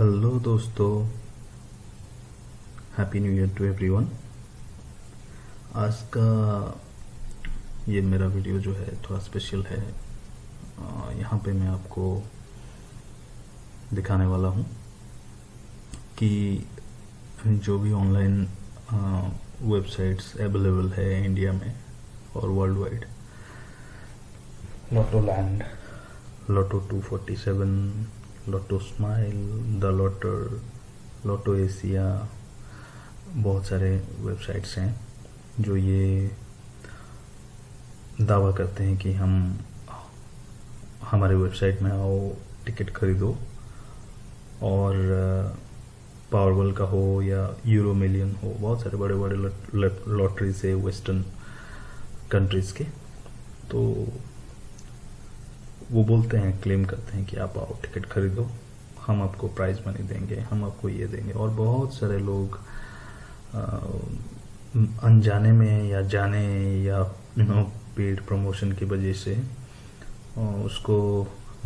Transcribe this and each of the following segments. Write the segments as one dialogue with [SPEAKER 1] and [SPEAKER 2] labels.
[SPEAKER 1] Hello दोस्तों, happy new year to everyone. आज का ये मेरा वीडियो जो है थोड़ा स्पेशल है। यहाँ पे मैं आपको दिखाने वाला हूँ कि जो भी ऑनलाइन वेबसाइट्स अवेलेबल है इंडिया में और worldwide, Lottoland, Lotto 247, Lotto smile, the Lotter, Lotto Asia, बहुत सारे वेबसाइट्स हैं जो ये दावा करते हैं कि हम हमारे वेबसाइट में आओ, टिकट खरीदो और पावरबल का हो या यूरो मिलियन हो, बहुत सारे बड़े बड़े लॉटरी से वेस्टर्न कंट्रीज़ के, तो वो बोलते हैं, क्लेम करते हैं कि आप आओ, टिकट खरीदो, हम आपको प्राइज मनी देंगे, हम आपको ये देंगे। और बहुत सारे लोग अनजाने में या जाने या पेड प्रमोशन की वजह से उसको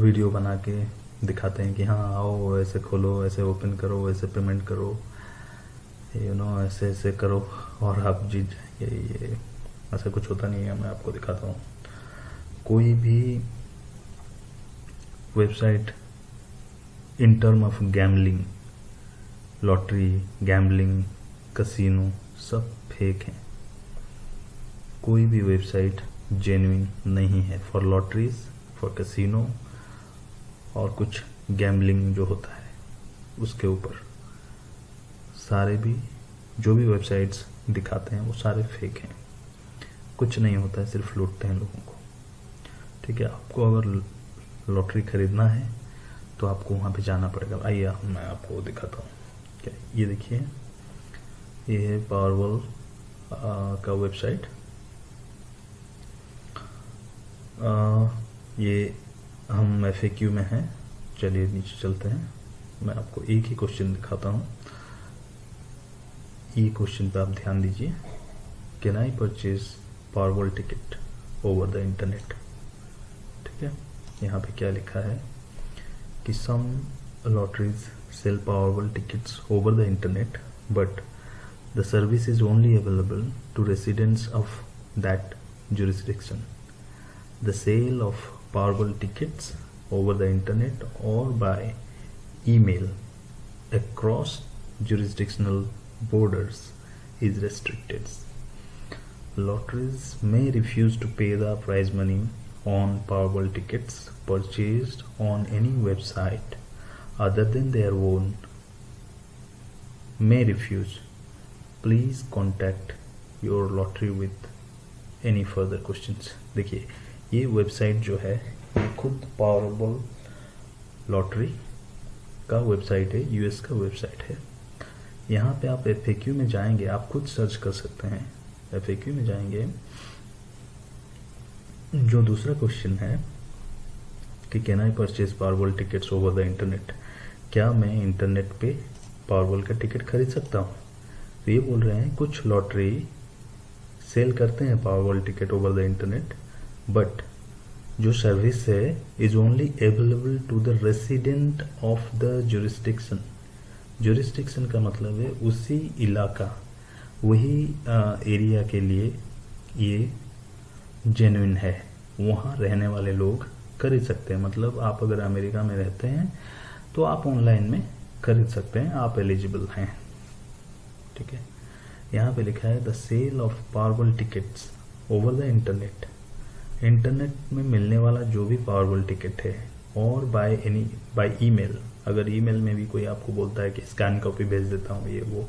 [SPEAKER 1] वीडियो बना के दिखाते हैं कि हाँ आओ, ऐसे खोलो, ऐसे ओपन करो, ऐसे पेमेंट करो, ऐसे ऐसे करो और आप जीत जाएंगे। ये ऐसा कुछ होता नहीं है। मैं आपको दिखाता हूँ। कोई भी website in term of gambling, lottery, gambling, casino, सब फेक हैं। कोई भी वेबसाइट जेन्युइन नहीं है फॉर लॉटरीज, फॉर कसिनो और कुछ गैम्बलिंग जो होता है उसके ऊपर। सारे भी जो भी वेबसाइट्स दिखाते हैं वो सारे फेक हैं। कुछ नहीं होता है, सिर्फ लूटते हैं लोगों को। ठीक है, आपको अगर लॉटरी खरीदना है तो आपको वहाँ पे जाना पड़ेगा। आइए मैं आपको दिखाता हूँ। क्या ये देखिए, ये है पावरबल का वेबसाइट। ये हम FAQ में हैं। चलिए नीचे चलते हैं। मैं आपको एक ही क्वेश्चन दिखाता हूँ। ये क्वेश्चन पे आप ध्यान दीजिए। Can I purchase Powerball ticket over the internet? ठीक है, यहाँ पे क्या लिखा है कि some lotteries sell Powerball tickets over the internet but the service is only available to residents of that jurisdiction. The sale of Powerball tickets over the internet or by email across jurisdictional borders is restricted. Lotteries may refuse to pay the prize money on Powerball tickets purchased on any website other than their own. May refuse. Please contact your lottery with any further questions. देखिए, ये website जो है ये खुद Powerball lottery का website है, US का website है। यहाँ पे आप FAQ में जाएंगे, आप खुद सर्च कर सकते हैं। FAQ में जाएंगे, जो दूसरा क्वेश्चन है कि can I purchase Powerball tickets over the internet, क्या मैं इंटरनेट पे पावरबल का टिकट खरीद सकता हूँ? तो ये बोल रहे हैं कुछ लॉटरी सेल करते हैं Powerball ticket over the internet, but जो सर्विस है is only available to the resident of the jurisdiction. Jurisdiction का मतलब है उसी इलाका, वही एरिया के लिए ये जेन्युइन है। वहाँ रहने वाले लोग खरीद सकते हैं। मतलब आप अगर अमेरिका में रहते हैं तो आप ऑनलाइन में खरीद सकते हैं, आप एलिजिबल हैं। ठीक है, यहाँ पे लिखा है the sale of Powerball tickets over the internet. Internet में मिलने वाला जो भी पावरबल टिकट है और बाय ईमेल, अगर ईमेल में भी कोई आपको बोलता है कि स्कैन कॉपी भेज देता हूँ, ये वो,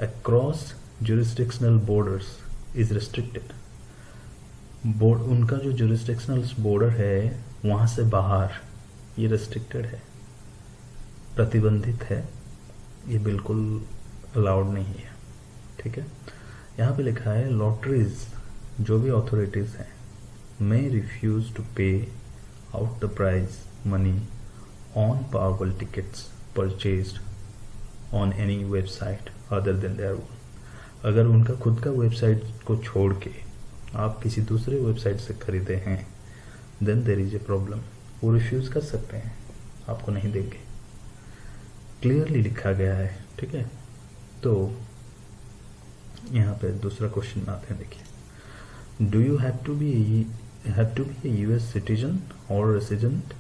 [SPEAKER 1] across jurisdictional borders is restricted. उनका जो जुरिस्डिक्शनल बॉर्डर है वहाँ से बाहर ये रेस्ट्रिक्टेड है, प्रतिबंधित है, ये बिल्कुल अलाउड नहीं है। ठीक है, यहाँ पे लिखा है लॉटरीज, जो भी अथॉरिटीज हैं, may refuse to pay out the prize money on Powerball tickets purchased on any website other than their own. अगर उनका खुद का वेबसाइट को छोड़ के आप किसी दूसरे वेबसाइट से खरीदे हैं, then there is a problem. वो रिफ्यूज कर सकते हैं, आपको नहीं देंगे। क्लियरली लिखा गया है, ठीक है। तो यहाँ पे दूसरा क्वेश्चन आते हैं, देखिए, do you have to be a US citizen or resident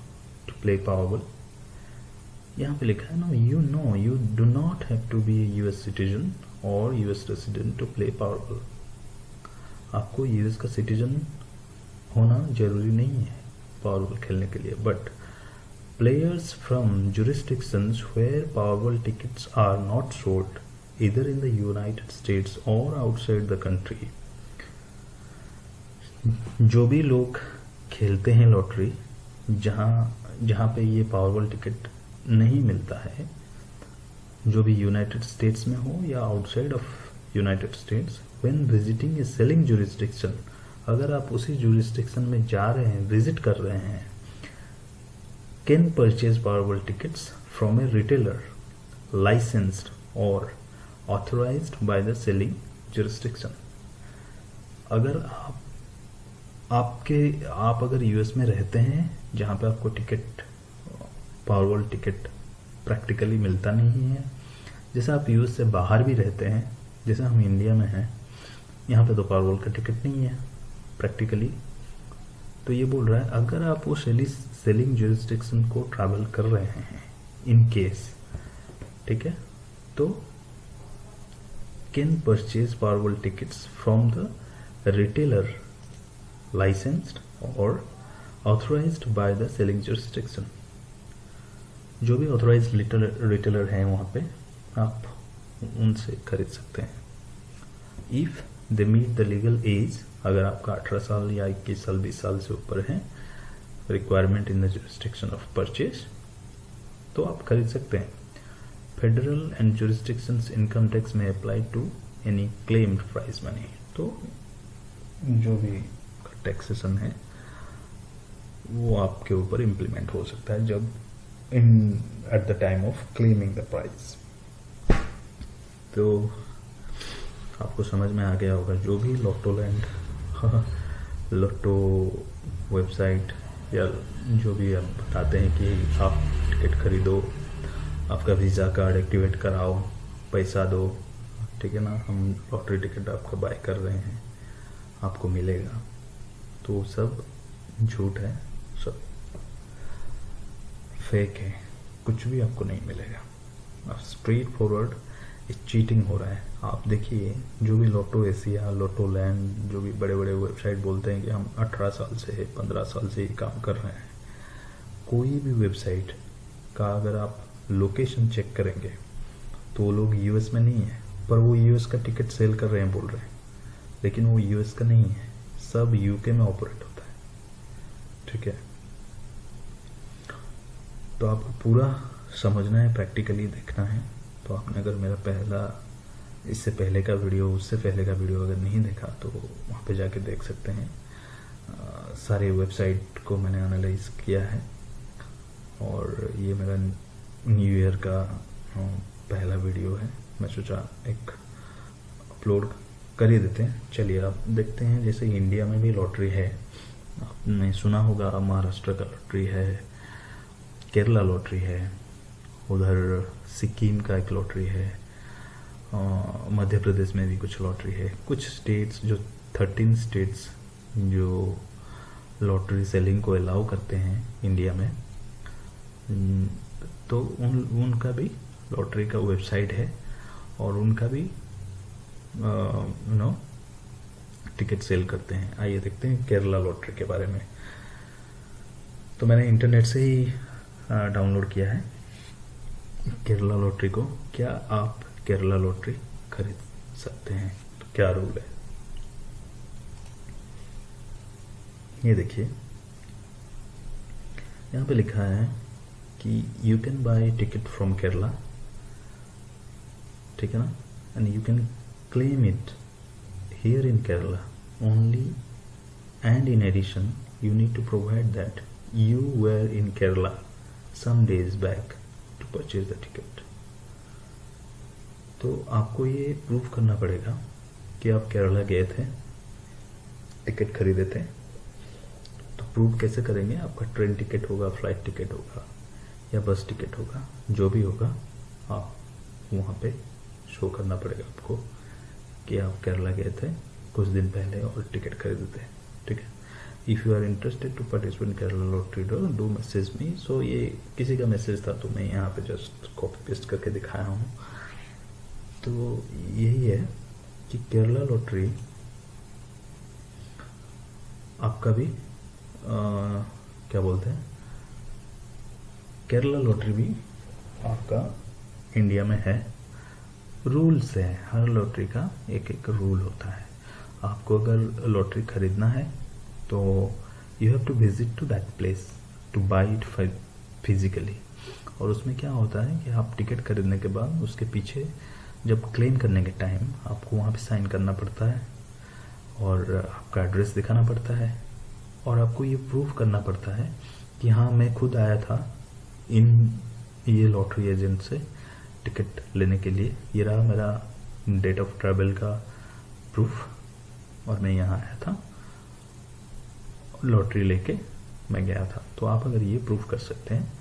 [SPEAKER 1] to play Powerball. यहाँ पे लिखा है ना, you do not have to be a US citizen or US resident to play Powerball. आपको यूएस का सिटीजन होना जरूरी नहीं है पावरबॉल खेलने के लिए, but players from jurisdictions where Powerball tickets are not sold either in the United States or outside the country, जो भी लोग खेलते हैं लॉटरी जहाँ पे ये पावरबॉल टिकट नहीं मिलता है, जो भी यूनाइटेड स्टेट्स में हो या outside of United states, when visiting A selling jurisdiction, अगर आप उसी जुरिस्डिक्शन में जा रहे हैं, विजिट कर रहे हैं, can purchase Powerball tickets from a retailer licensed or authorized by the selling jurisdiction। अगर आप अगर यूएस में रहते हैं जहाँ पे आपको टिकट, पावरबॉल टिकट प्रैक्टिकली मिलता नहीं है, जैसे आप यूएस से बाहर भी रहते हैं, जैसे हम इंडिया में हैं, यहाँ पे तो पावरबॉल का टिकट नहीं है प्रैक्टिकली, तो ये बोल रहा है अगर आप वो सेलिंग जुरिस्डिक्शन को ट्रैवल कर रहे हैं इन केस, ठीक है, तो can purchase Powerball tickets from the retailer licensed और authorized by the selling jurisdiction. जो भी ऑथराइज्ड रिटेलर हैं वहाँ पे आप उनसे खरीद सकते हैं। If they meet the legal age, अगर आपका 18 साल या 21 साल 20 साल से ऊपर है, requirement in the jurisdiction of purchase, तो आप खरीद सकते हैं। Federal and jurisdictions income tax may apply to any claimed prize money, तो जो भी टैक्सेशन है वो आपके ऊपर इम्प्लीमेंट हो सकता है जब at the time of claiming the prize. तो आपको समझ में आ गया होगा, जो भी लोटोलैंड लोटो वेबसाइट या जो भी आप बताते हैं कि आप टिकट खरीदो, आपका वीज़ा कार्ड एक्टिवेट कराओ, पैसा दो, ठीक है ना, हम लॉटरी टिकट आपका बाय कर रहे हैं, आपको मिलेगा, तो सब झूठ है, सब फेक है, कुछ भी आपको नहीं मिलेगा। आप स्ट्रेट फॉरवर्ड चीटिंग हो रहा है। आप देखिए, जो भी लोटो एशिया, लोटो लैंड, जो भी बड़े बड़े वेबसाइट बोलते हैं कि हम 18 साल से 15 साल से ही काम कर रहे हैं, कोई भी वेबसाइट का अगर आप लोकेशन चेक करेंगे तो वो लोग यूएस में नहीं है, पर वो यूएस का टिकट सेल कर रहे हैं बोल रहे हैं, लेकिन वो यूएस का नहीं है, सब यूके में ऑपरेट होता है, ठीक है। तो आपको पूरा समझना है, प्रैक्टिकली देखना है। तो आपने अगर मेरा इससे पहले का वीडियो, उससे पहले का वीडियो अगर नहीं देखा तो वहाँ पे जाके देख सकते हैं। सारे वेबसाइट को मैंने एनालाइज किया है, और ये मेरा न्यू ईयर का पहला वीडियो है, मैं सोचा एक अपलोड कर ही देते हैं। चलिए आप देखते हैं, जैसे इंडिया में भी लॉटरी है, आपने सुना होगा, महाराष्ट्र का लॉटरी है, केरला लॉटरी है, उधर सिक्किम का एक लॉटरी है, मध्य प्रदेश में भी कुछ लॉटरी है, कुछ स्टेट्स जो 13 स्टेट्स जो लॉटरी सेलिंग को अलाउ करते हैं इंडिया में, तो उनका भी लॉटरी का वेबसाइट है और उनका भी टिकट सेल करते हैं। आइए देखते हैं केरला लॉटरी के बारे में। तो मैंने इंटरनेट से ही डाउनलोड किया है केरला लॉटरी को। क्या आप केरला लॉटरी खरीद सकते हैं? तो क्या रूल है ये देखिए, यहाँ पे लिखा है कि you can buy ticket from Kerala, ठीक है ना, and you can claim it here in Kerala only, and in addition you need to provide that you were in Kerala some days back to purchase the ticket। तो आपको ये prove करना पड़ेगा कि आप केरला गए थे, टिकट खरीदे थे। तो प्रूव कैसे करेंगे? आपका ट्रेन टिकट होगा, फ्लाइट टिकट होगा या बस टिकट होगा, जो भी होगा, हाँ, वहाँ पे शो करना पड़ेगा आपको कि आप केरला गए थे कुछ दिन पहले और टिकट खरीदे थे। ठीक है, if you are interested to participate in Kerala lottery draw do message me. So ये किसी का मैसेज था तो मैं यहाँ पे जस्ट कॉपी पेस्ट करके दिखाया हूँ। तो यही है कि केरला लॉटरी आपका भी क्या बोलते हैं, केरला लॉटरी भी आपका इंडिया में है। रूल्स है, हर लॉटरी का एक एक रूल होता है। आपको अगर लॉटरी खरीदना है तो you have to visit to that place to buy it physically. और उसमें क्या होता है कि आप टिकट खरीदने के बाद उसके पीछे जब क्लेम करने के टाइम आपको वहाँ पे साइन करना पड़ता है और आपका एड्रेस दिखाना पड़ता है और आपको ये प्रूव करना पड़ता है कि हाँ मैं खुद आया था इन ये लॉटरी एजेंट से टिकट लेने के लिए, ये रहा मेरा डेट ऑफ ट्रैवल का प्रूफ और मैं यहाँ आया था लॉटरी लेके मैं गया था। तो आप अगर ये प्रूफ कर सकते हैं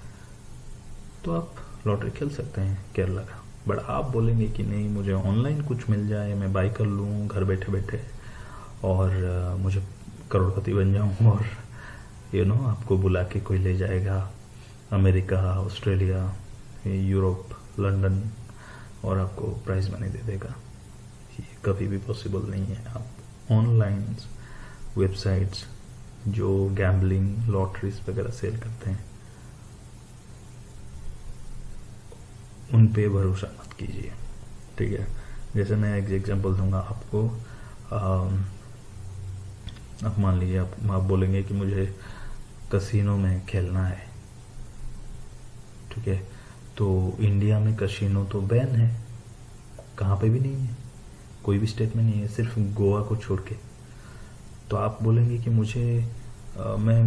[SPEAKER 1] तो आप लॉटरी खेल सकते हैं केरला का। बट आप बोलेंगे कि नहीं मुझे ऑनलाइन कुछ मिल जाए, मैं बाई कर लूँ घर बैठे बैठे और मुझे करोड़पति बन जाऊँ और आपको बुला के कोई ले जाएगा अमेरिका, ऑस्ट्रेलिया, यूरोप, लंदन और आपको प्राइज मनी दे देगा। ये कभी भी पॉसिबल नहीं है। आप ऑनलाइन वेबसाइट्स जो गैम्बलिंग लॉटरीज वगैरह सेल करते हैं उन पे भरोसा मत कीजिए। ठीक है, जैसे मैं एक एग्जांपल दूंगा आपको। आप मान लीजिए आप बोलेंगे कि मुझे कसिनो में खेलना है। ठीक है, तो इंडिया में कसिनो तो बैन है, कहाँ पे भी नहीं है, कोई भी स्टेट में नहीं है, सिर्फ गोवा को छोड़ के। तो आप बोलेंगे कि मुझे मैं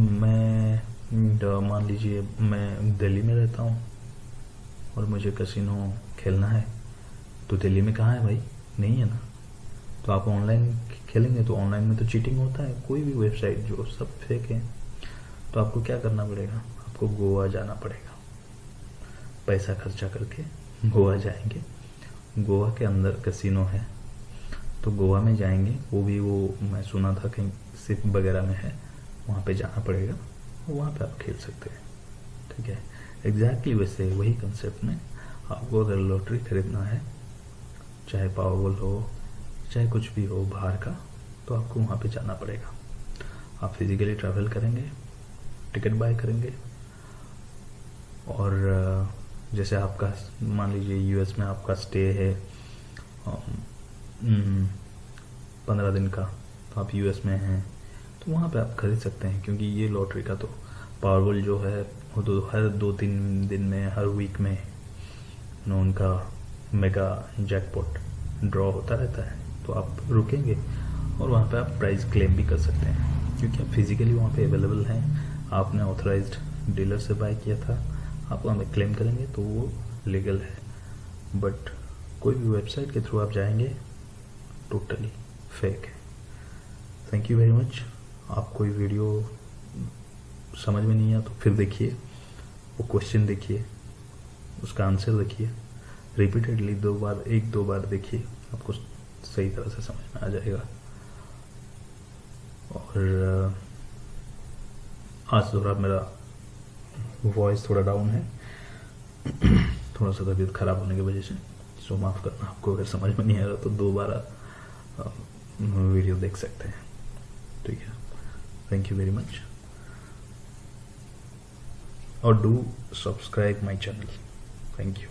[SPEAKER 1] मान लीजिए मैं दिल्ली में रहता हूँ और मुझे कसिनो खेलना है, तो दिल्ली में कहाँ है भाई, नहीं है ना। तो आप ऑनलाइन खेलेंगे तो ऑनलाइन में तो चीटिंग होता है, कोई भी वेबसाइट जो सब फेक है। तो आपको क्या करना पड़ेगा, आपको गोवा जाना पड़ेगा, पैसा खर्चा करके गोवा जाएंगे। गोवा के अंदर कसिनो है तो गोवा में जाएंगे, वो मैं सुना था कहीं सिप वगैरह में है, वहाँ पे जाना पड़ेगा और वहाँ पे आप खेल सकते हैं। ठीक है, एग्जैक्टली वैसे वही कंसेप्ट में आपको अगर लॉटरी खरीदना है, चाहे पावरबॉल हो चाहे कुछ भी हो बाहर का, तो आपको वहाँ पे जाना पड़ेगा। आप फिजिकली ट्रैवल करेंगे, टिकट बाय करेंगे और जैसे आपका मान लीजिए यूएस में आपका स्टे है 15 दिन का, तो आप यूएस में हैं तो वहाँ पे आप खरीद सकते हैं। क्योंकि ये लॉटरी का तो पावरबॉल जो है वो तो हर 2-3 दिन में, हर वीक में उनका मेगा जैकपॉट ड्रॉ होता रहता है। तो आप रुकेंगे और वहाँ पे आप प्राइस क्लेम भी कर सकते हैं, क्योंकि आप फिजिकली वहाँ पे अवेलेबल हैं, आपने ऑथराइज्ड डीलर से बाय किया था, आप वहाँ पे क्लेम करेंगे तो वो लीगल है। बट कोई भी वेबसाइट के थ्रू आप जाएंगे टोटली फेक है। Thank you very much. आप कोई वीडियो समझ में नहीं आया तो फिर देखिए, वो क्वेश्चन देखिए, उसका आंसर देखिए, रिपीटेडली 1-2 बार देखिए, आपको सही तरह से समझ में आ जाएगा। और आज थोड़ा मेरा वॉइस थोड़ा डाउन है थोड़ा सा तबीयत खराब होने की वजह से, सो माफ़ करना। आपको अगर समझ में नहीं आ रहा तो दोबारा वीडियो देख सकते हैं। ठीक है, थैंक यू वेरी मच और do subscribe my channel. Thank you.